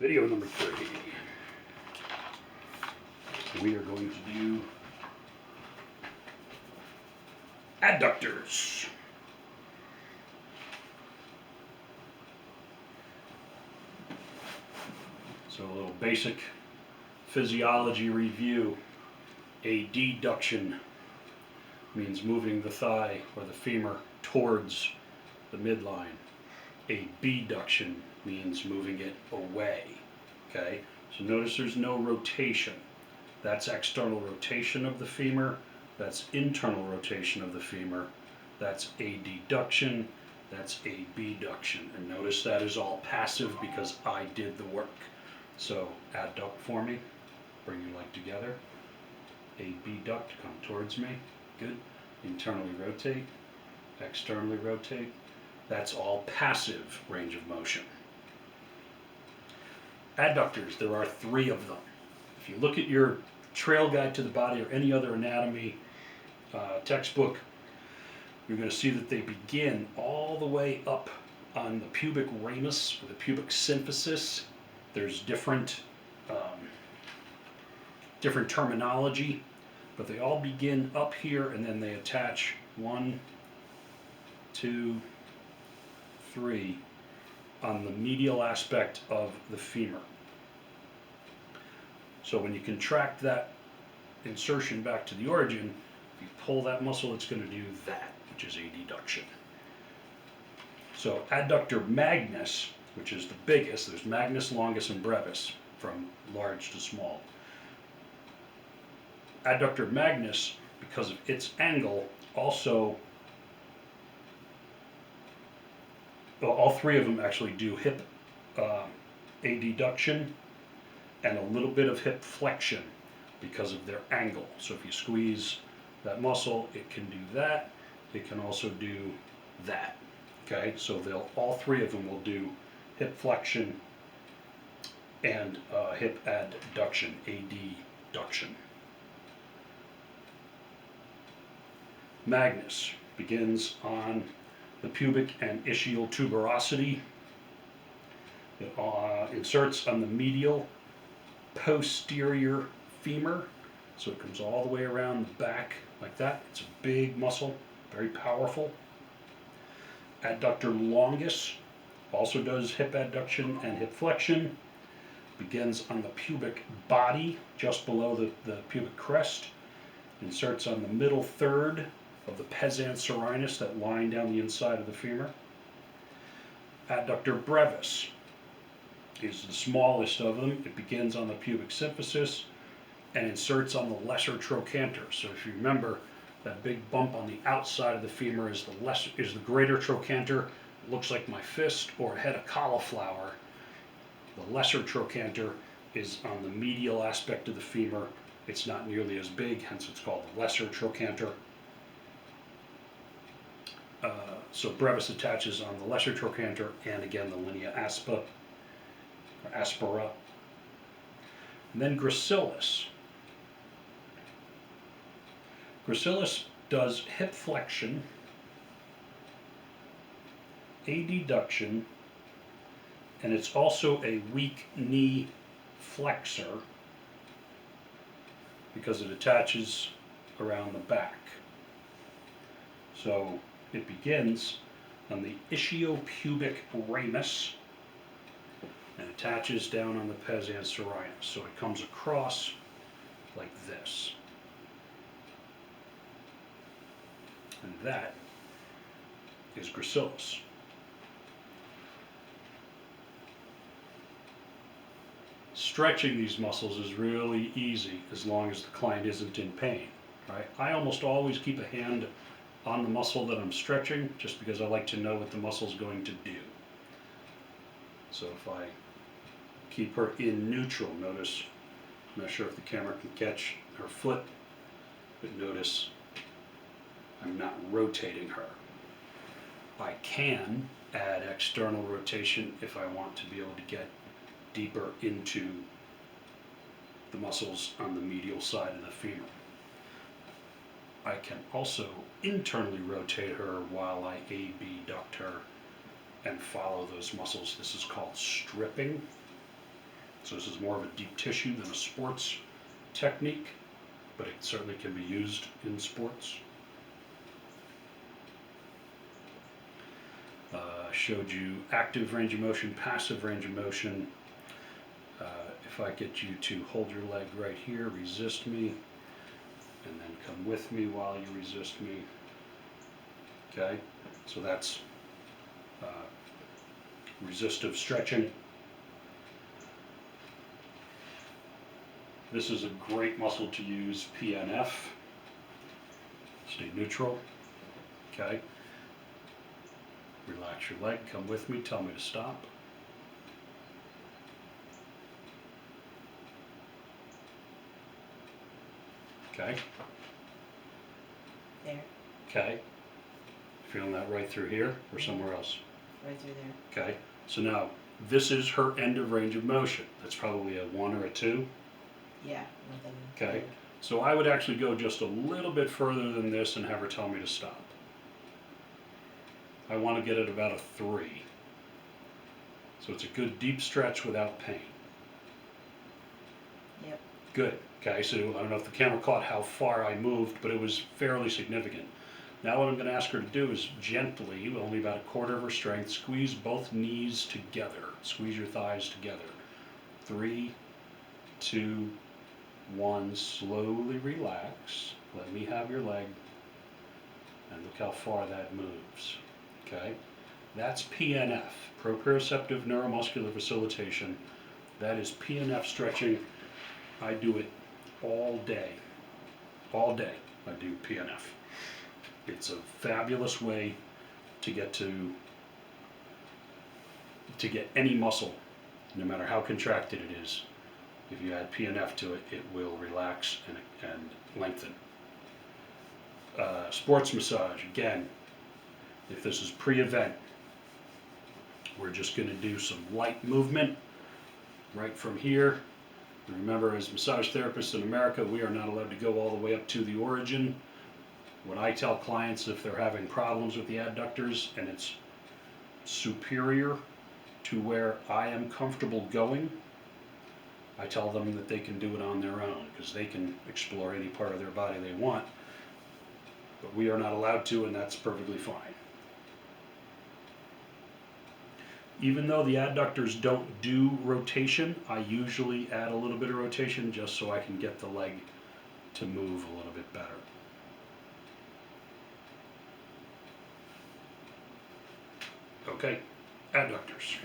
Video number 3. We are going to do adductors. So a little basic physiology review. ADDuction means moving the thigh or the femur towards the midline. ABduction means moving it away. Okay, so notice there's no rotation. That's external rotation of the femur. That's internal rotation of the femur. That's ADDuction. That's ABduction. And notice that is all passive because I did the work. So adduct for me. Bring your leg together. ABduct, come towards me. Good. Internally rotate. Externally rotate. That's all passive range of motion. Adductors, there are 3 of them. If you look at your trail guide to the body or any other anatomy textbook, you're going to see that they begin all the way up on the pubic ramus or the pubic symphysis. There's different terminology, but they all begin up here and then they attach 1, 2, 3 on the medial aspect of the femur. So when you contract that insertion back to the origin, if you pull that muscle, it's going to do that, which is ADDuction. So adductor magnus, which is the biggest, there's magnus, longus, and brevis, from large to small. Adductor magnus, because of its angle, also, well, all 3 of them actually do hip ADDuction and a little bit of hip flexion because of their angle. So if you squeeze that muscle, it can do that. It can also do that. Okay, so all 3 of them will do hip flexion and hip adduction, ADDuction. Magnus begins on the pubic and ischial tuberosity. It inserts on the medial posterior femur, so it comes all the way around the back like that. It's a big muscle, very powerful. Adductor longus also does hip adduction and hip flexion. Begins on the pubic body, just below the pubic crest. Inserts on the middle third of the pes anserinus, that line down the inside of the femur. Adductor brevis is the smallest of them. It begins on the pubic symphysis and inserts on the lesser trochanter. So if you remember, that big bump on the outside of the femur is the greater trochanter. It looks like my fist or a head of cauliflower. The lesser trochanter is on the medial aspect of the femur. It's not nearly as big, hence it's called the lesser trochanter. So brevis attaches on the lesser trochanter and again the linea aspera. And then gracilis. Gracilis does hip flexion, ADDuction, and it's also a weak knee flexor because it attaches around the back. So it begins on the ischiopubic ramus and attaches down on the pes anserinus. So it comes across like this. And that is gracilis. Stretching these muscles is really easy as long as the client isn't in pain, right? I almost always keep a hand on the muscle that I'm stretching just because I like to know what the muscle's going to do. So if I keep her in neutral, notice, I'm not sure if the camera can catch her foot, but notice I'm not rotating her. I can add external rotation if I want to be able to get deeper into the muscles on the medial side of the femur. I can also internally rotate her while I ABduct her and follow those muscles. This is called stripping. So this is more of a deep tissue than a sports technique, but it certainly can be used in sports. Showed you active range of motion, passive range of motion. If I get you to hold your leg right here, resist me, and then come with me while you resist me. Okay, so that's resistive stretching. This is a great muscle to use, PNF. Stay neutral. Okay. Relax your leg, come with me, tell me to stop. Okay. There. Okay. Feeling that right through here or somewhere else? Right through there. Okay. So now, this is her end of range of motion. That's probably a 1 or a 2. Yeah, nothing. Okay. There. So I would actually go just a little bit further than this and have her tell me to stop. I want to get it about a 3. So it's a good deep stretch without pain. Yep. Good. Okay, so I don't know if the camera caught how far I moved, but it was fairly significant. Now what I'm going to ask her to do is gently, only about a quarter of her strength, squeeze both knees together. Squeeze your thighs together. 3, 2, 1. Slowly relax. Let me have your leg. And look how far that moves. Okay? That's PNF, proprioceptive neuromuscular facilitation. That is PNF stretching. I do it all day. All day I do PNF. It's a fabulous way to get any muscle, no matter how contracted it is. If you add PNF to it, it will relax and lengthen. Sports massage, again, if this is pre-event, we're just going to do some light movement right from here. And remember, as massage therapists in America, we are not allowed to go all the way up to the origin. What I tell clients, if they're having problems with the adductors and it's superior to where I am comfortable going, I tell them that they can do it on their own, because they can explore any part of their body they want. But we are not allowed to, and that's perfectly fine. Even though the adductors don't do rotation, I usually add a little bit of rotation just so I can get the leg to move a little bit better. Okay, adductors.